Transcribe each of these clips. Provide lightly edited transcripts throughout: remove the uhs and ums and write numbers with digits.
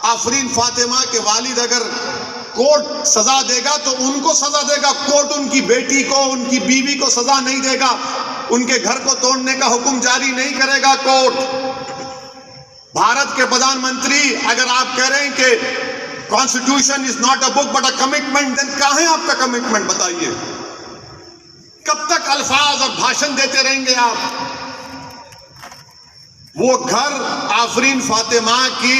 आफरीन फातिमा के वालिद अगर कोर्ट सजा देगा तो उनको सजा देगा, कोर्ट उनकी बेटी को, उनकी बीवी को सजा नहीं देगा, उनके घर को तोड़ने का हुक्म जारी नहीं करेगा कोर्ट। भारत के प्रधानमंत्री अगर आप कह रहे हैं कि constitution is not a book but a commitment, then कहां है आपका कमिटमेंट बताइए? कब तक अल्फाज और भाषण देते रहेंगे आप? वो घर आफरीन फातिमा की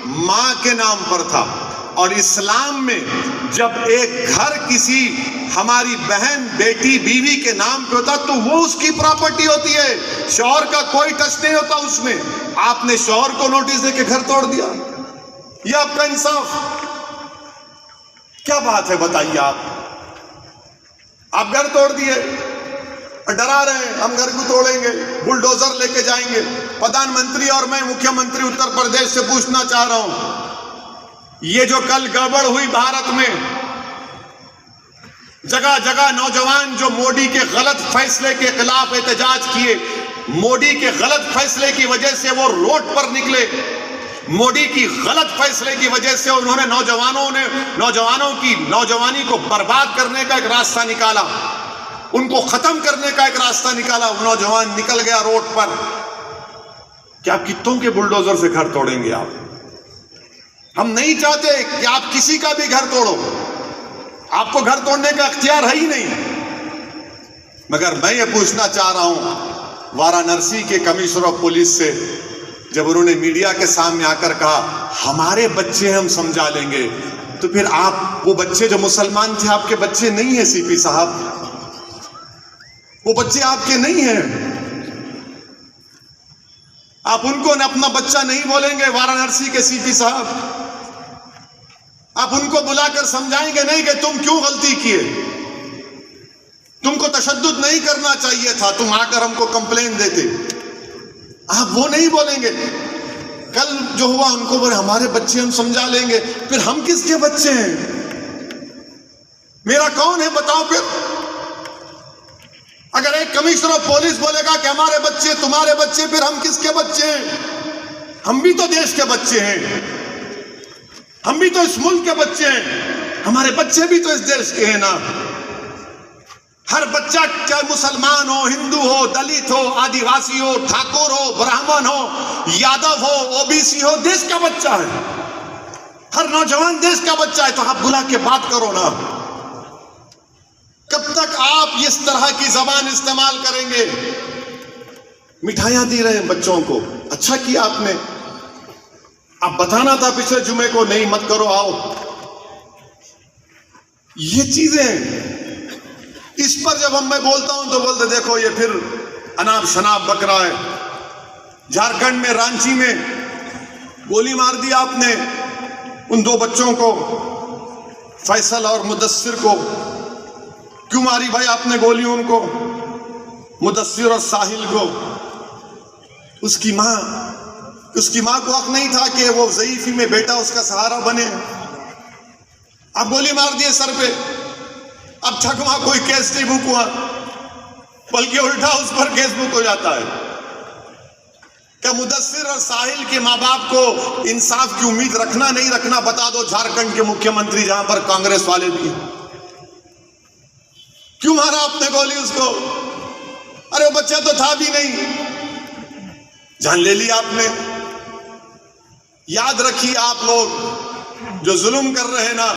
मां के नाम पर था, और इस्लाम में जब एक घर किसी हमारी बहन, बेटी, बीवी के नाम पे होता तो वो उसकी प्रॉपर्टी होती है, शौहर का कोई टच नहीं होता उसमें। आपने शौहर को नोटिस देके घर तोड़ दिया, ये आपका इंसाफ? क्या बात है बताइए? आप घर तोड़ दिए, डरा रहे हैं हम घर को तोड़ेंगे, बुलडोजर लेके जाएंगे। प्रधानमंत्री और मैं मुख्यमंत्री उत्तर प्रदेश से पूछना चाह रहा हूं, ये जो कल गड़बड़ हुई भारत में, जगह जगह नौजवान जो मोदी के गलत फैसले के खिलाफ एहतजाज किए, मोदी के गलत फैसले की वजह से वो रोड पर निकले, मोदी की गलत फैसले की वजह से उन्होंने नौजवानों की नौजवानी को बर्बाद करने का एक रास्ता निकाला, उनको खत्म करने का एक रास्ता निकाला। नौजवान निकल गया रोड पर। क्या आप कितों के बुलडोजर से घर तोड़ेंगे आप? हम नहीं चाहते कि आप किसी का भी घर तोड़ो, आपको घर तोड़ने का अख्तियार है ही नहीं। मगर मैं ये पूछना चाह रहा हूं वाराणसी के कमिश्नर ऑफ पुलिस से, जब उन्होंने मीडिया के सामने आकर कहा हमारे बच्चे हम समझा लेंगे, तो फिर आप वो बच्चे जो मुसलमान थे आपके बच्चे नहीं है सीपी साहब, वो बच्चे आपके नहीं हैं। आप उनको अपना बच्चा नहीं बोलेंगे वाराणसी के सीपी साहब? आप उनको बुलाकर समझाएंगे नहीं कि तुम क्यों गलती किए, तुमको तशद्दुद नहीं करना चाहिए था, तुम आकर हमको कंप्लेन देते? आप वो नहीं बोलेंगे। कल जो हुआ उनको बोले हमारे बच्चे हम समझा लेंगे, फिर हम किसके बच्चे हैं? मेरा कौन है बताओ? फिर अगर एक कमिश्नर ऑफ पुलिस बोलेगा कि हमारे बच्चे तुम्हारे बच्चे, फिर हम किसके बच्चे हैं? हम भी तो देश के बच्चे हैं, हम भी तो इस मुल्क के बच्चे हैं, हमारे बच्चे भी तो इस देश के हैं ना। हर बच्चा चाहे मुसलमान हो, हिंदू हो, दलित हो, आदिवासी हो, ठाकुर हो, ब्राह्मण हो, यादव हो, ओबीसी हो, देश का बच्चा है। हर नौजवान देश का बच्चा है। तो आप बुला के बात करो ना। कब तक आप इस तरह की जबान इस्तेमाल करेंगे? मिठाइयां दे रहे हैं बच्चों को, अच्छा किया आपने। आप बताना था पिछले जुमे को नहीं मत करो, आओ। ये चीजें इस पर जब मैं बोलता हूं तो बोलते देखो ये फिर अनाप शनाप बक रहा है। झारखंड में रांची में गोली मार दी आपने उन दो बच्चों को, फैसल और मुदस्सिर को। क्यों मारी भाई आपने गोली उनको, मुदस्सिर और साहिल को? उसकी मां को हक नहीं था कि वो ज़ईफ़ी में बेटा उसका सहारा बने? आप गोली मार दिए सर पे। अब तक वहां कोई केस नहीं बुक हुआ, बल्कि उल्टा उस पर केस बुक हो जाता है। क्या मुदस्सिर और साहिल के माँ बाप को इंसाफ की उम्मीद रखना नहीं रखना बता दो झारखंड के मुख्यमंत्री, जहां पर कांग्रेस वाले भी। क्यों मारा आपने गोली उसको? अरे वो बच्चा तो था भी नहीं, जान ले ली आपने। याद रखिए आप लोग जो जुल्म कर रहे हैं ना,